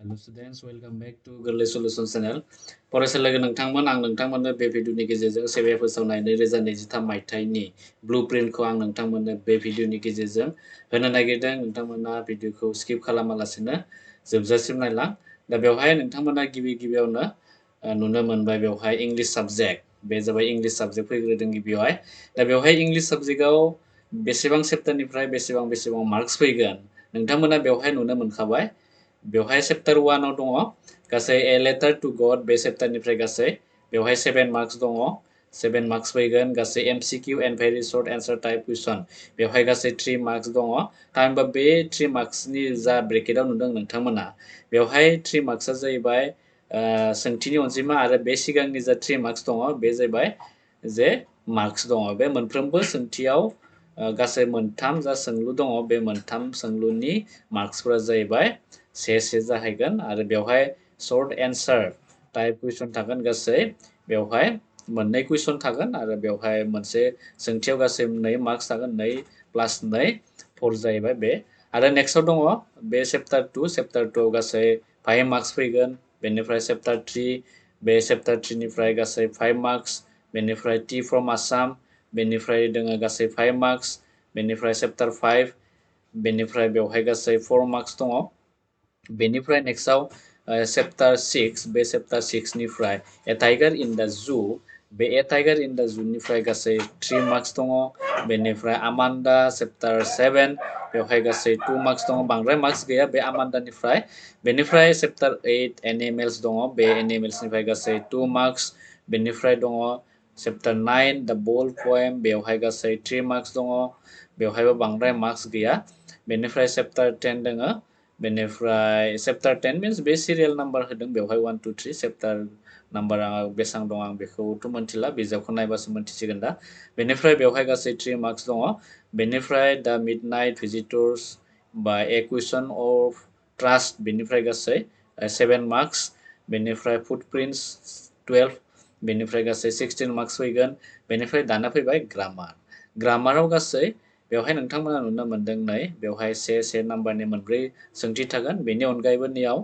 Hello students, welcome back to Goरलै Solution Channel. फरायसालि नोंथांमोन आं नोंथांमोननो बे भिडिअनि गेजेरजों सेबा फोसावनाय 2023 मायथाइनि ब्लुप्रिन्टखौ आं नोंथांमोननो बे भिडिअनि गेजेरजों होनो नागिरदों। नोंथांमोना भिडिअखौ स्किप खालामालासिनो जोबजासिम नायलां। दा बेवहाय नोंथांमोना गिबियावनो नुनो मोनबाय बेवहाय इंलिश साबजेक्ट। बे जाबाय इंलिश साबजेक्ट फैग्रोदों गिबियावहाय। दा बेवहाय इंलिश साबजेक्टआव बेसेबां चेप्टारनिफ्राय बेसेबां मार्क्स फैगोन नोंथांमोना बेवहाय नुनो मोनखाबाय। बेवहाय चेप्टार 1 आव दङ गासै ए लेटार टू गड बे चेप्टारनिफ्राय गासै बेवहाय 7 मार्क्स दङ। 7 मार्क्स फैगोन गासै MCQ and very short answer type question बेवहाय गासै 3 मार्क्स दङ। थामहिनबा बे 3 मार्क्सनि जा ब्रेकेटआव नुदों नोंथांमोना बेवहाय 3 मार्क्सआ जाहैबाय सोंथिनि अनजिमा आरो बे सिगांनि जा 3 मार्क्स दङ बे जाहैबाय जे मार्क्स दङ। बे मोनफ्रोमबो सोंथियाव गासै मोनथाम जा सोंलु दङ बे मोनथाम सोंलुनि मार्क्सफोरा जाहैबाय से जाहैगोन आरो बेवहाय शर्ट एन्सार टाइप कुइसन थागोन गासै बेवहाय मोननै कुइसन थागोन आरो बेवहाय मोनसे सोंथियाव गासै 2 मार्क्स थागोन 2 प्लास 2 4 जाहैबाय बे। आरो नेक्स्टआव दङ बे चेप्टार 2 आव गासै 5 मार्क्स फैगोन। बेनिफ्राय चेप्टार 3 बे चेप्टार 3 निफ्राय गासै 5 मार्क्स। बेनिफ्राय टी फ्रम आसाम बेनिफ्राय दङ गासै 5 मार्क्स। बेनिफ्राय चेप्टार 5 बेनिफ्राय बेवहाय गासै 4 मार्क्स दङ। बेनिफ्राय नेक्स्टआव चेप्टार 6 बे चेप्टार 6 निफ्राय ए टाइगार इन द जू बे ए टाइगार इन द जू निफ्राय गासै 3 मार्क्स दङ। बेनिफ्राय आमान्डा चेप्टार 7 बेवहाय गासै 2 मार्क्स दङ। बांद्राय मार्क्स गैया बे आमान्डानिफ्राय। बेनिफ्राय चेप्टार 8 एनिमेल्स दङ बे एनिमेल्सनिफ्राय गासै 2 मार्क्स। बेनिफ्राय दङ चेप्टार 9 द बोल्ड पोएम बेवहाय गासै 3 मार्क्स दङ। बेवहायबो बांद्राय मार्क्स गैया। बेनिफ्राय चेप्टार 10 दङ। बेनिफ्राय चेप्टार 10 मिन्स बे सिरियल नाम्बार होदों बेवहाय 1 2 3 चेप्टार नाम्बारा बेसेबां दं आं बेखौथ' मोनथिला बिजाबखौ नायबासो मोनथिसिगोन दा। बेनिफ्राय बेवहाय गासै 3 मार्क्स दङ। बेनिफ्राय द मिडनाइट भिजिटर्स बा ए कुइसन अफ ट्रास्ट बेनिफ्राय गासै 7 मार्क्स। बेनिफ्राय फुटप्रिन्ट्स 12 बेनिफ्राय गासै 16 मार्क्स फैगोन। बेनिफ्राय दाना फैबाय ग्रामार। ग्रामाराव गासै बेवहाय नोंथांमोना नुनो मोनदों नै बेवहाय से नाम्बारनि मोनब्रै सोंथि थागोन। बेनि अनगायैबो नियाव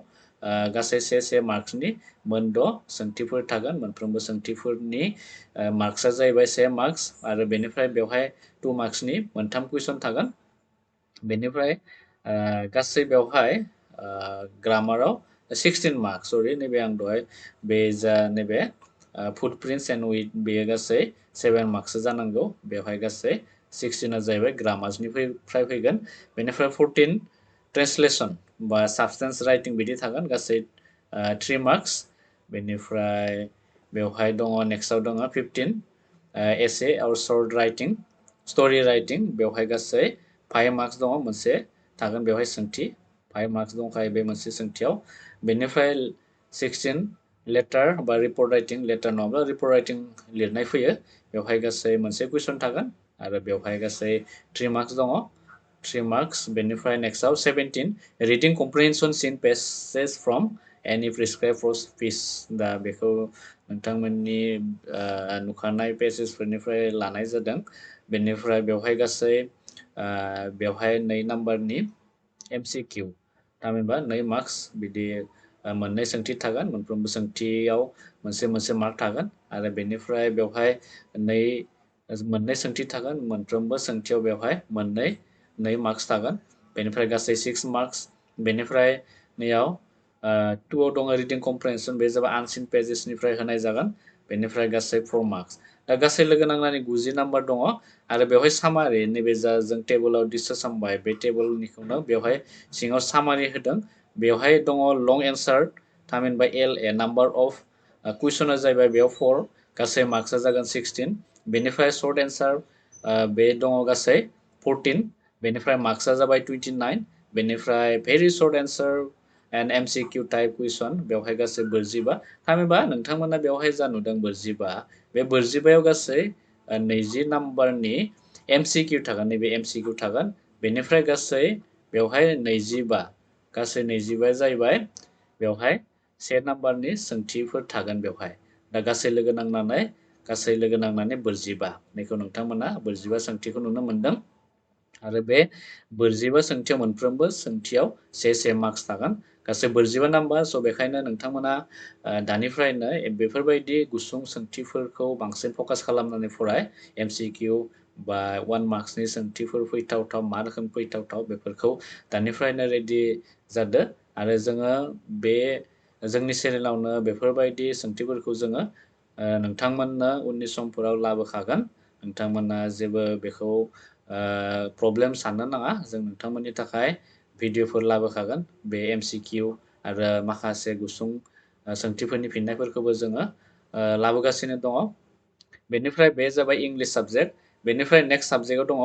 गासै से मार्क्सनि मोनद' सोंथिफोर थागोन। मोनफ्रोमबो सोंथिफोरनि मार्क्सआ जाहैबाय 1 मार्क्स आरो बेनिफ्राय बेवहाय 2 मार्क्सनि मोनथाम कुइसन थागोन। बेनिफ्राय गासै बेवहाय ग्रामाराव 16 मार्क्स सरि नैबे आं दहाय बे जा नैबे फुटप्रिन्ट्स एन्ड उइथ बेयो गासै 7 मार्क्स जानांगौ। बेवहाय गासै 16 जाहैबाय ग्रामार्सनिफ्राय फैगोन। बेनिफ्राय 14 ट्रेन्सलेसन बा साबस्टेन्स राइटिं बिदि थागोन गासै 3 मार्क्स। बेनिफ्राय बेवहाय दङ नेक्स्टआव दङ 15 एसे आवर शर्ट राइटिं स्ट'रि राइटिं बेवहाय गासै 5 मार्क्स दङ। मोनसे थागोन बेवहाय सोंथि 5 मार्क्स दंखायो बे मोनसे सोंथियाव। बेनिफ्राय 16 लेटार बा रिपर्ट राइटिं लेटार नङाब्ला रिपर्ट राइटिं लिरनाय फैयो। बेवहाय गासै मोनसे कुइसन थागोन आरो बेवहाय गासै 3 मार्क्स दङ 3 मार्क्स। बेनिफ्राय नेक्स्टआव 17 रिडिं कम्प्रिहेनसन इन पेसेज फ्रम एनि प्रिस्क्राइब पिस दा बेखौ नोंथांमोननि नुखानाय पेसेजफोरनिफ्राय लानाय जादों। बेनिफ्राय बेवहाय गासै बेवहाय 2 नाम्बारनि MCQ थामहिनबा 2 मार्क्स बिदि मोननै सोंथि थागोन। मोनफ्रोमबो सोंथियाव मोनसे मार्क थागोन आरो बेनिफ्राय बेवहाय मोननै सोंथि थागोन। मोनफ्रोमबो सोंथियाव बेवहाय 2 मार्क्स थागोन। बेनिफ्राय गासै 6 मार्क्स। बेनिफ्राय नैयाव 2 आव दङ रिडिं कम्प्रिहेनसन बे जाबाय आनसिन पेजेसनिफ्राय होनाय जागोन। बेनिफ्राय गासै 4 मार्क्स। दा गासै लोगो नांनानै 90 नाम्बार दङ आरो बेवहाय सामारि नैबे जा जों टेबोलाव डिसकास खालामबाय बे टेबोलनिखौनो बेवहाय सिङाव सामारि होदों। बेवहाय दङ लं एन्सार थामहिनबा LA नाम्बार अफ कुइसना जाहैबाय बेयाव 4 गासै मार्क्सआ जागोन 16। बेनिफ्राय शर्ट एन्सार बे दङ गासै 14 बेनिफ्राय मार्क्सआ जाबाय 29। बेनिफ्राय very short answer and MCQ type question बेवहाय गासै 45 थामहिनबा नोंथांमोना बेवहाय जा नुदों 45 बे 45याव गासै 20 नाम्बारनि MCQ थागोन नैबे MCQ थागोन। बेनिफ्राय गासै बेवहाय 25 गासै 25 जाहैबाय बेवहाय 1 नाम्बारनि सोंथिफोर थागोन बेवहाय। दा गासै लोगो नांनानै 45 बेखौ नोंथांमोना 45 सोंथिखौ नुनो मोनदों आरो बे 45 सोंथियाव मोनफ्रोमबो सोंथियाव 1 मार्क्स थागोन। गासै 45 नाम्बार स' बेखायनो नोंथांमोना दानिफ्रायनो बेफोरबायदि गुसुं सोंथिफोरखौ बांसिन फकास खालामनानै फराय MCQ बा 1 मार्क्सनि सोंथिफोर फैथावथाव मा रोखोम फैथावथाव बेफोरखौ दानिफ्रायनो रेडि जादो आरो जोङो बे जोंनि चेनेलावनो बेफोरबायदि सोंथिफोरखौ जोङो नोंथांमोननो उननि समफोराव लाबोखागोन नोंथांमोना जेबो बेखौ प्रब्लेम साननो नाङा जों नोंथांमोननि थाखाय भिडिअफोर लाबोखागोन बे MCQ आरो माखासे गुसुं सोंथिफोरनि फिननायफोरखौबो जोङो लाबोगासिनो दङ बेनिफ्राय बे जाबाय इंलिश साबजेक्ट बेनिफ्राय नेक्स्ट साबजेक्टआव दङ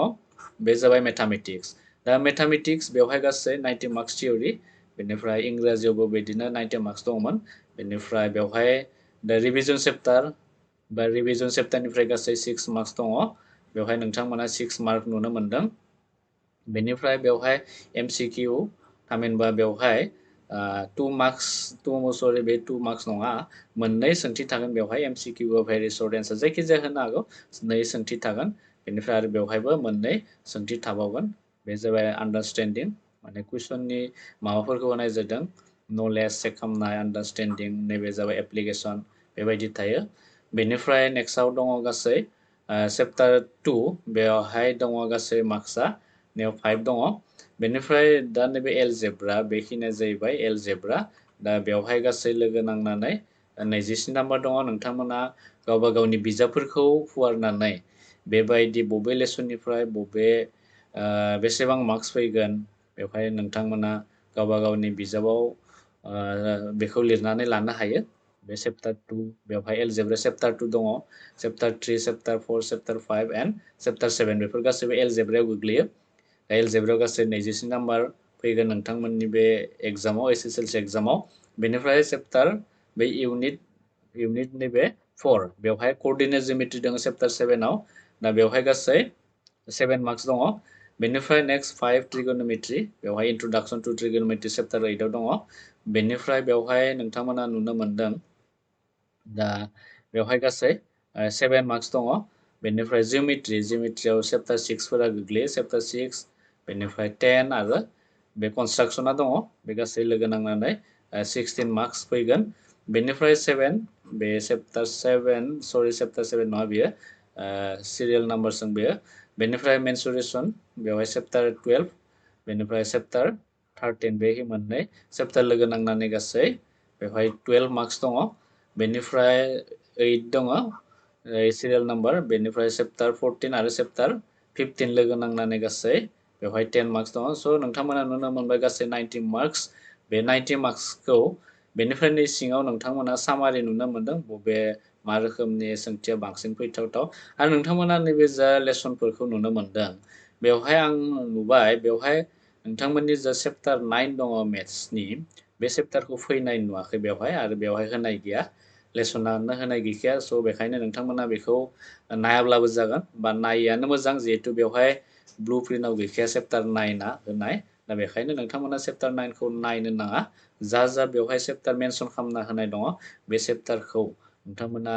बे जाबाय मेथामेटिक्स दा मेथामेटिक्स बेवहाय गासै 90 मार्क्स थियरि बेनिफ्राय इंराजियावबो बिदिनो 90 मार्क्स दंमोन बेनिफ्राय बेवहाय दा रिभिजन चेप्टार बा रिभिजन चेप्टारनिफ्राय गासै 6 मार्क्स दङ बेवहाय नोंथांमोना 6 मार्क नुनो मोनदों बेनिफ्राय बेवहाय MCQ थामहिनबा बेवहाय 2 मार्क्स बे 2 मार्क्स नङा मोननै सोंथि थागोन बेवहाय MCQ भेरि सर्ट एन्सार जायखिजाया होनो हागौ 2 सोंथि थागोन बेनिफ्राय आरो बेवहायबो मोननै सोंथि थाबावगोन बे जाबाय आन्डारस्टेन्डिं माने कुइसननि माबाफोरखौ होनाय जादों नलेज चेक खालामनाय आन्डारस्टेन्डिं नैबे जाबाय एप्लिकेसन बेबायदि थायो बेनिफ्राय नेक्स्टआव दङ गासै चेप्टार 2 बेवहाय दङ गासै मार्क्सआ नेव 5 दङ बेनिफ्राय दा नैबे एलजेब्रा बेखिनिया जाहैबाय एलजेब्रा दा बेवहाय गासै लोगो नांनानै 27 नाम्बार दङ नोंथांमोना गावबा गावनि बिजाबफोरखौ फुवारनानै बेबायदि बबे लेसननिफ्राय बबे बेसेबां मार्क्स फैगोन बेवहाय नोंथांमोना गावबा गावनि बिजाबाव बेखौ लिरनानै लानो हायो बे चेप्टार 2 बेवहाय एलजेब्रा चेप्टार 2 दङ chapter 3 chapter 4 chapter 5 and chapter 7 बेफोर गासैबो एलजेब्रायाव गोग्लैयो एलजेब्रायाव गासै 27 नाम्बार फैगोन नोंथांमोननि बे एग्जामाव HSLC एग्जामाव बेनिफ्राय चेप्टार बे इउनिट नैबे 4 बेवहाय कर्डिनेट जिमेट्रि दङ चेप्टार 7 आव दा बेवहाय गासै 7 मार्क्स दङ बेनिफ्राय नेक्स्ट 5 ट्रिगोनोमेट्रि बेवहाय इन्ट्रोडक्सन टु ट्रिगोनोमेट्रि चेप्टार 8 आव दङ बेनिफ्राय बेवहाय नोंथांमोना नुनो मोनदों दा बेवहाय गासै 7 मार्क्स दङ बेनिफ्राय जिअमेट्रियाव चेप्टार 6 फोरा गोग्लैयो चेप्टार 6 बेनिफ्राय 10 आरो बे कनस्ट्राक्सना दङ बे गासै लोगो नांनानै 16 मार्क्स फैगोन बेनिफ्राय 7 बे चेप्टार 7 नङा बियो सिरियल नाम्बारजों बेयो बेनिफ्राय मेनसुरेसन बेवहाय चेप्टार 12 बेनिफ्राय चेप्टार 13 बे मोननै चेप्टार लोगो नांनानै गासै बेवहाय 12 मार्क्स दङ बेनिफ्राय 8 दङ सिरियल नाम्बार बेनिफ्राय चेप्टार 14 आरो चेप्टार 15 लोगो नांनानै गासै बेवहाय 10 मार्क्स दङ स' नोंथांमोना नुनो मोनबाय गासै 90 मार्क्स बे 90 मार्क्सखौ बेनिफ्राय नै सिङाव नोंथांमोना सामारि नुनो मोनदों बबे मा रोखोमनि सोंथिया बांसिन फैथावथाव आरो नोंथांमोना नैबे जा लेसनफोरखौ नुनो मोनदों बेवहाय आं नुबाय बेवहाय नोंथांमोननि जा चेप्टार 9 दङ मेथ्सनि बे चेप्टारखौ फैनाय नुवाखै बेवहाय आरो बेवहाय होनाय गैया लेसनानो होनाय गैखाया स' बेखायनो नोंथांमोना बेखौ नायाब्लाबो जागोन बा नायैआनो मोजां जिहेथु बेवहाय ब्लु प्रिन्टआव गैखाया चेप्टार 9आ होनाय दा बेखायनो नोंथांमोना चेप्टार 9खौ नायनो नाङा जा बेवहाय चेप्टार मेनसन खालामना होनाय दङ बे चेप्टारखौ नोंथांमोना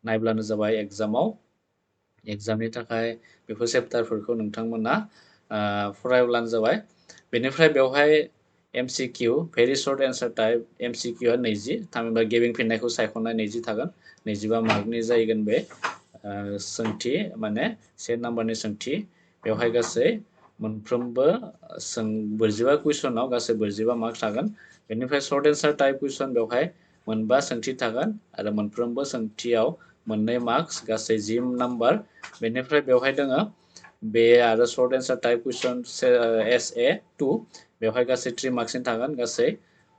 नायब्लानो जाबाय एग्जामनि थाखाय बेफोर चेप्टारफोरखौ नोंथांमोना फरायब्लानो जाबाय बेनिफ्राय बेवहाय MCQ भेरि सर्ट एन्सार टाइप MCQआ 20 थामहिनबा गिबिं फिननायखौ सायख'नाय 20 थागोन 25 मार्कनि जाहैगोन बे सोंथि माने 1 नाम्बारनि सोंथि बेवहाय गासै मोनफ्रोमबो 45 कुइसनाव गासै 45 मार्क्स थागोन बेनिफ्राय सर्ट एन्सार टाइप कुइसन बेवहाय मोनबा सोंथि थागोन आरो मोनफ्रोमबो सोंथियाव मोननै मार्क्स गासै 10 नाम्बार बेनिफ्राय बेवहाय दोङो बे आरो सर्ट एन्सार टाइप कुइसन SA2 बेवहाय गासै 3 मार्क्सनि थागोन गासै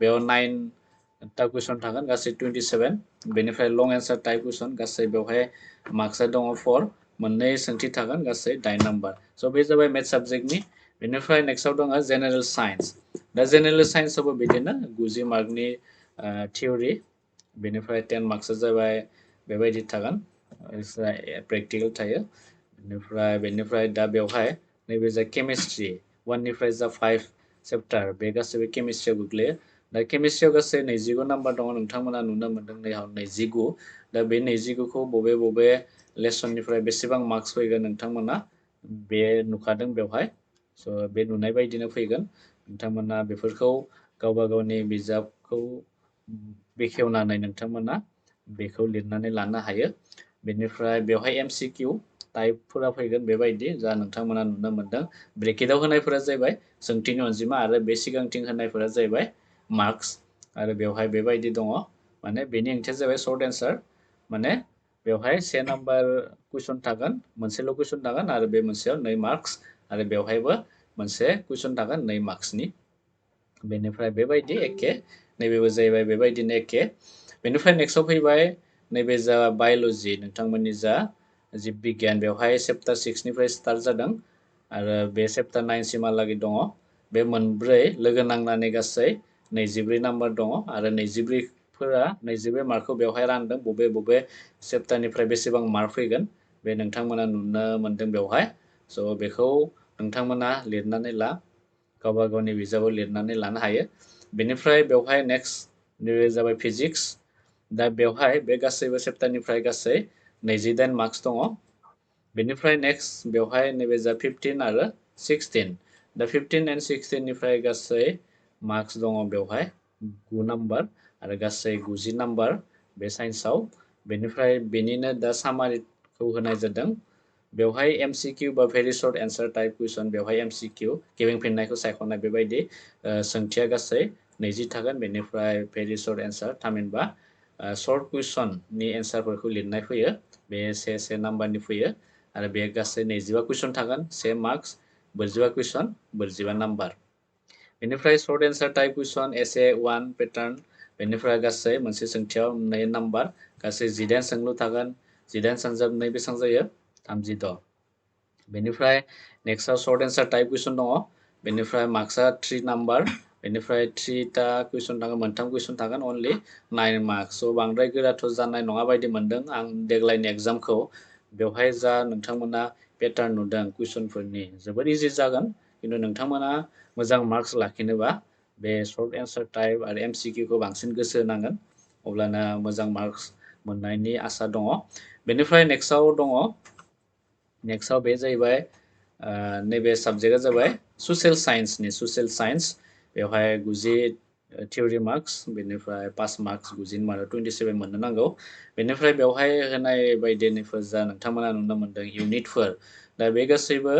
बेयाव 9 टा कुइसन थागोन गासै 27 बेनिफ्राय लं एन्सार टाइप कुइसन गासै बेवहाय मार्क्सआ दङ 4 मोननै सोंथि थागोन गासै 8 नाम्बार स' बे जाबाय मेथ्स साबजेक्टनि बेनिफ्राय नेक्स्टआव दङ जेनेरेल साइन्स दा जेनेरेल साइन्सआवबो बिदिनो 90 मार्कनि थियरि बेनिफ्राय 10 मार्क्सआ जाबाय बेबायदि थागोन प्रेक्टिकेल थायो बेनिफ्राय दा बेवहाय नैबे जा केमिस्ट्रि 1 निफ्राय जा 5 चेप्टार बे गासैबो केमिस्ट्रियाव गोग्लैयो दा केमिस्ट्रियाव गासै 29 नाम्बार दङ नोंथांमोना नुनो मोनदों नैहाव 29 दा बे 29खौ बबे लेसननिफ्राय बेसेबां मार्क्स फैगोन नोंथांमोना बे नुखादों बेवहाय स' बे नुनाय बायदिनो फैगोन नोंथांमोना बेफोरखौ गावबा गावनि बिजाबखौ बेखेवनानै नोंथांमोना बेखौ लिरनानै लानो हायो। बेनिफ्राय बेवहाय MCQ टाइपफोरा फैगोन बेबायदि जा नोंथांमोना नुनो मोनदों। ब्रेकेटाव होनायफोरा जाहैबाय सोंथिनि अनजिमा आरो बे सिगांथिं होनायफोरा जाहैबाय मार्क्स आरो बेवहाय बेबायदि दङ माने बेनि ओंथिया जाबाय सर्ट एन्सार माने बेवहाय 1 नाम्बार कुइसन थागोन मोनसेल' कुइसन थागोन आरो बे मोनसेयाव 2 मार्क्स आरो बेवहायबो मोनसे कुइसन थागोन 2 मार्क्सनि बेनिफ्राय बेबायदि एखे नैबेबो जाहैबाय बेबायदिनो एखे बेनिफ्राय नेक्स्टआव फैबाय नैबे जा बाय'ल'जि नोंथांमोननि जा जिब बिगियान बेवहाय चेप्टार 6 निफ्राय स्टार्ट जादों आरो बे चेप्टार 9 सिमहालागै दङ बे मोनब्रै लोगो नांनानै गासै 24 नाम्बार दङ आरो 24 मार्कखौ बेवहाय रानदों बबे चेप्टारनिफ्राय बेसेबां मार्क फैगोन बे नोंथांमोना नुनो मोनदों बेवहाय स' बेखौ नोंथांमोना लिरनानै ला गावबा गावनि बिजाबाव लिरनानै लानो हायो बेनिफ्राय बेवहाय नेक्स्ट नैबे जाबाय फिजिक्स दा बेवहाय बे गासैबो चेप्टारनिफ्राय गासै 28 मार्क्स दङ बेनिफ्राय नेक्स्ट बेवहाय नैबे जा 15 आरो 16 दा 15 एन्ड 16 निफ्राय गासै मार्क्स दङ बेवहाय 9 नाम्बार आरो गासै 90 नाम्बार बे साइन्सआव बेनिफ्राय बेनिनो दा सामारिखौ होनाय जादों बेवहाय MCQ बा भेरि सर्ट एन्सार टाइप कुइसन बेवहाय MCQ गिदिंफिननायखौ सायख'नाय बेबायदि सोंथिया गासै 20 थागोन बेनिफ्राय भेरि सर्ट एन्सार थामहिनबा सर्ट कुइसननि एन्सारफोरखौ लिरनाय फैयो बे से नाम्बारनि फैयो आरो बे गासै 25 कुइसन थागोन 1 मार्क्स 45 कुइसन 45 नाम्बार बेनिफ्राय सर्ट एन्सार टाइप कुइसन एसे 1 पेटार्न बेनिफ्राय गासै मोनसे सोंथियाव 2 नाम्बार गासै 18 सोंलु थागोन 18 सानजाब 2 बेसेबां जायो 36 बेनिफ्राय नेक्स्टआव सर्ट एन्सार टाइप कुइसन दङ बेनिफ्राय मार्क्सआ 3 नाम्बार बेनिफ्राय 3टा कुइसन थागोन मोनथाम कुइसन थागोन अनलि 9 मार्क्स स' बांद्राय गोराथ' जानाय नङा बायदि मोनदों आं देग्लायनि एग्जामखौ बेवहाय जा नोंथांमोना पेटार्न नुदों कुइसनफोरनि जोबोद इजि जागोन खिन्थु नोंथांमोना मोजां मार्क्स लाखिनोबा बे सर्ट एन्सार टाइप आरो MCQखौ बांसिन गोसो होनांगोन अब्लाना मोजां मार्क्स मोननायनि आसा दङ बेनिफ्राय नेक्स्टआव बे जाहैबाय नैबे साबजेक्टआ जाबाय ससियेल साइन्स बेवहाय 90 थियरि मार्क्स बेनिफ्राय 5 मार्क्स 90 मार्क 27 मोननो नांगौ बेनिफ्राय बेवहाय होनाय बायदिनिफोर जा नोंथांमोना नुनो मोनदों इउनिटफोर दा बे गासैबो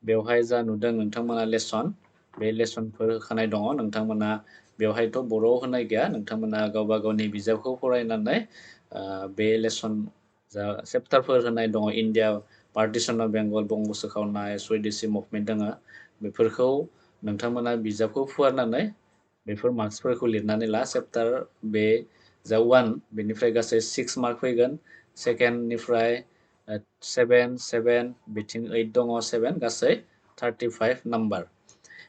बेवहाय जा नुदों नोंथांमोना लेसन बे लेसनफोर होखानाय दङ नोंथांमोना बेवहायथ' बर'आव होनाय गैया नोंथांमोना गावबा गावनि बिजाबखौ फरायनानै बे लेसन जा चेप्टारफोर होनाय दङ इन्डिया पार्टिसन अफ बेंगल बंग सोखावनाय स्वदेशी मुभमेन्ट दङ बेफोरखौ नोंथांमोना बिजाबखौ फुवारनानै बेफोर मार्क्सफोरखौ लिरनानै ला चेप्टार बे जा 1 बेनिफ्राय गासै 6 मार्क फैगोन सेकेन्डनिफ्राय 7 बिथिं 8 दङ 7 गासै 35 नाम्बार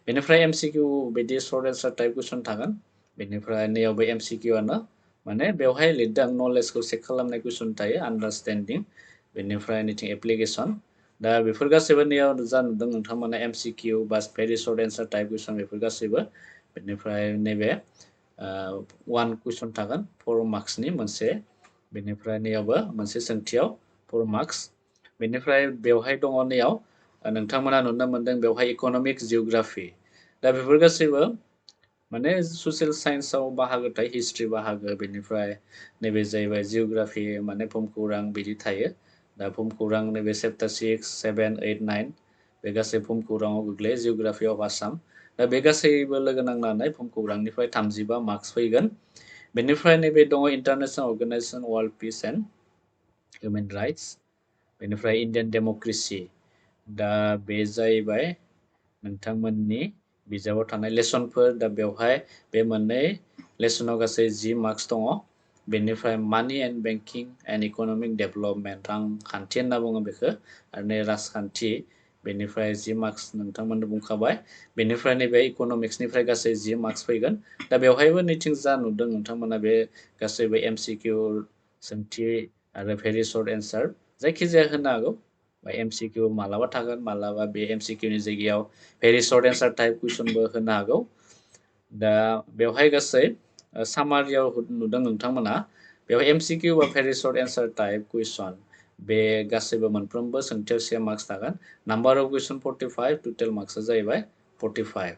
बेनिफ्राय MCQ बिदि सर्ट एन्सार टाइप कुइसन थागोन बेनिफ्राय नैयावबो MCQआनो माने बेवहाय लिरदों नलेजखौ चेक खालामनाय कुइसन थायो आन्डारस्टेन्डिं बेनिफ्राय नैथिं एप्लिकेसन दा बेफोर गासैबो नैयाव जा नुदों नोंथांमोना MCQ बा भेरि सर्ट एन्सार टाइप कुइसन बेफोर गासैबो बेनिफ्राय नैबे 1 कुइसन थागोन 4 मार्क्सनि मोनसे बेनिफ्राय नैयावबो मोनसे सोंथियाव 4 मार्क्स बेनिफ्राय बेवहाय दङ नैयाव नोंथांमोना नुनो मोनदों बेवहाय इक'नमिक्स जिअ'ग्राफि दा बेफोर गासैबो माने ससियेल साइन्सआव बाहागो थायो हिस्ट्रि बाहागो बेनिफ्राय नैबे जाहैबाय जिअ'ग्राफि माने भुमखौरां बिदि थायो दा भुमखौरां नैबे चेप्टार 6 7 8 9 बे गासै भुमखौराङाव गोग्लैयो जिअ'ग्राफि अफ आसाम दा बे गासैबो लोगो नांनानै भुमखौरांनिफ्राय 35 मार्क्स फैगोन बेनिफ्राय नैबे दङ international organisation world piece and human rights बेनिफ्राय इन्डियान डेम'क्रेसि दा बे जाहैबाय नोंथांमोननि बिजाबाव थानाय लेसनफोर दा बेवहाय बे मोननै लेसनाव गासै 10 मार्क्स दङ बेनिफ्राय मानि and banking and economic development रांखान्थि होनना बुङो बेखौ आरो नै राजखान्थि बेनिफ्राय 10 मार्क्स नोंथांमोननो बुंखाबाय बेनिफ्राय नैबे इक'नमिक्सनिफ्राय गासै 10 मार्क्स फैगोन दा बेवहायबो नैथिं जा नुदों नोंथांमोना बे गासैबो MCQ सोंथि आरो भेरि सर्ट एन्सार जायखिजाया होनो हागौ बा MCQ मालाबा थागोन मालाबा बे MCQनि जायगायाव भेरि सर्ट एन्सार टाइप कुइसनबो होनो हागौ दा बेवहाय गासै सामारियाव नुदों नोंथांमोना बेवहाय MCQ बा भेरि सर्ट एन्सार टाइप कुइसन बे गासैबो मोनफ्रोमबो सोंथियाव 1 मार्क्स थागोन नाम्बार अफ कुइसन 45 टटेल मार्क्सआ जाहैबाय 45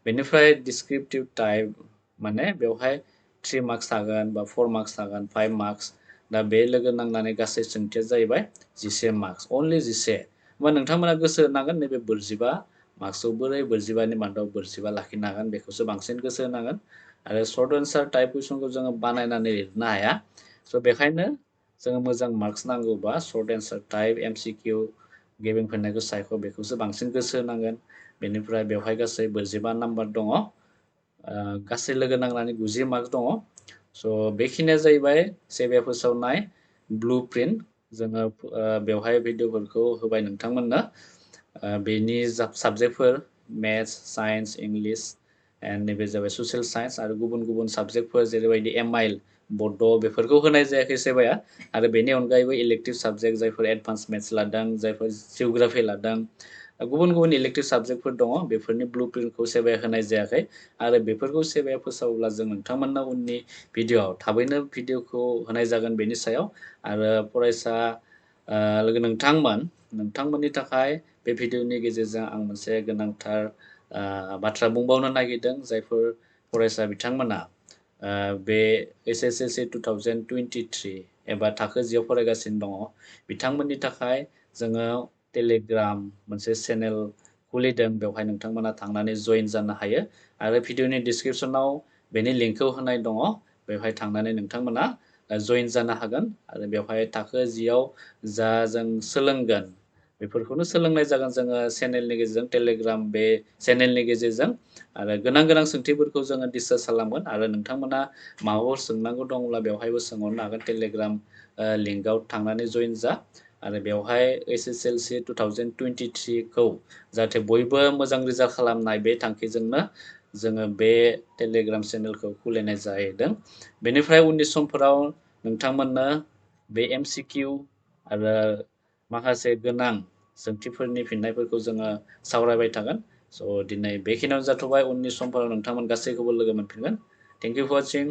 बेनिफ्राय डिस्क्रिप्टिव टाइप माने बेवहाय 3 मार्क्स थागोन बा 4 मार्क्स थागोन 5 मार्क्स दा बे लोगो नांनानै गासै सोंथिया जाहैबाय 11 मार्क्स अनलि 11 होमबा नोंथांमोना गोसो होनांगोन नैबे 45 मार्क्सआव बोरै 45नि मादाव 45 लाखिनो हागोन बेखौसो बांसिन गोसो होनांगोन आरो सर्ट एन्सार टाइप कुइसनखौ जोङो बानायनानै लिरनो हाया स' बेखायनो जोङो मोजां मार्क्स नांगौबा सर्ट एन्सार टाइप MCQ गिबिं फैनायखौ सायख' बेखौसो बांसिन गोसो होनांगोन बेनिफ्राय बेवहाय गासै 45 नाम्बार दङ गासै लोगो नांनानै 90 मार्क्स दङ स' बेखिनिया जाहैबाय सेबा फोसावनाय ब्लु प्रिन्ट जोङो बेवहाय भिडिअफोरखौ होबाय नोंथांमोननो बेनि साबजेक्टफोर मेथ्स साइन्स इंलिश एन्ड नैबे जाबाय ससियेल साइन्स आरो गुबुन गुबुन साबजेक्टफोर जेरैबायदि MIL बड' बेफोरखौ होनाय जायाखै सेबाया आरो बेनि अनगायैबो इलेक्टिभ साबजेक्ट जायफोर एडभान्स मेथ्स लादों जायफोर जिअ'ग्राफि लादों गुबुन गुबुन इलेक्टिभ साबजेक्टफोर दङ बेफोरनि ब्लु प्रिन्टखौ सेबाया होनाय जायाखै आरो बेफोरखौ सेबाया फोसावोब्ला जों नोंथांमोननो उननि भिडिअ'आव थाबैनो भिडिअ'खौ होनाय जागोन बेनि सायाव आरो फरायसा लोगो नोंथांमोननि थाखाय बे भिडिअ'नि गेजेरजों आं मोनसे गोनांथार बाथ्रा बुंबावनो नागिरदों जायफोर फरायसा बिथांमोना बे HSLC 2023 एबा थाखो 10 आव फरायगासिनो दङ बिथांमोननि थाखाय जोङो टेलिग्राम मोनसे चेनेल खुलिदों बेवहाय नोंथांमोना थांनानै जइन जानो हायो आरो भिडिअ'नि डिसक्रिपसनाव बेनि लिंकखौ होनाय दङ बेवहाय थांनानै नोंथांमोना जइन जानो हागोन आरो बेवहाय थाखो 10 आव जा जों सोलोंगोन बेफोरखौनो सोलोंनाय जागोन जोङो चेनेलनि गेजेरजों टेलिग्राम बे चेनेलनि गेजेरजों आरो गोनां सोंथिफोरखौ जोङो डिसकास खालामगोन आरो नोंथांमोना माबाफोर सोंनांगौ दंब्ला बेवहायबो सोंहरनो हागोन टेलिग्राम लिंकआव थांनानै जइन जा आरो बेवहाय HSLC 2023 खौ जाहाथे बयबो मोजां रिजाल्ट खालामनाय बे थांखिजोंनो जोङो बे टेलिग्राम चेनेलखौ खुलिनाय जाहैदों बेनिफ्राय उननि समफोराव नोंथांमोननो बे MCQ आरो माखासे गोनां सोंथिफोरनि फिननायफोरखौ जोङो सावरायबाय थागोन स' दिनै बेखिनियावनो जाथ'बाय उननि समफोराव नोंथांमोन गासैखौबो लोगो मोनफिनगोन थेंक इउ फर वाचिं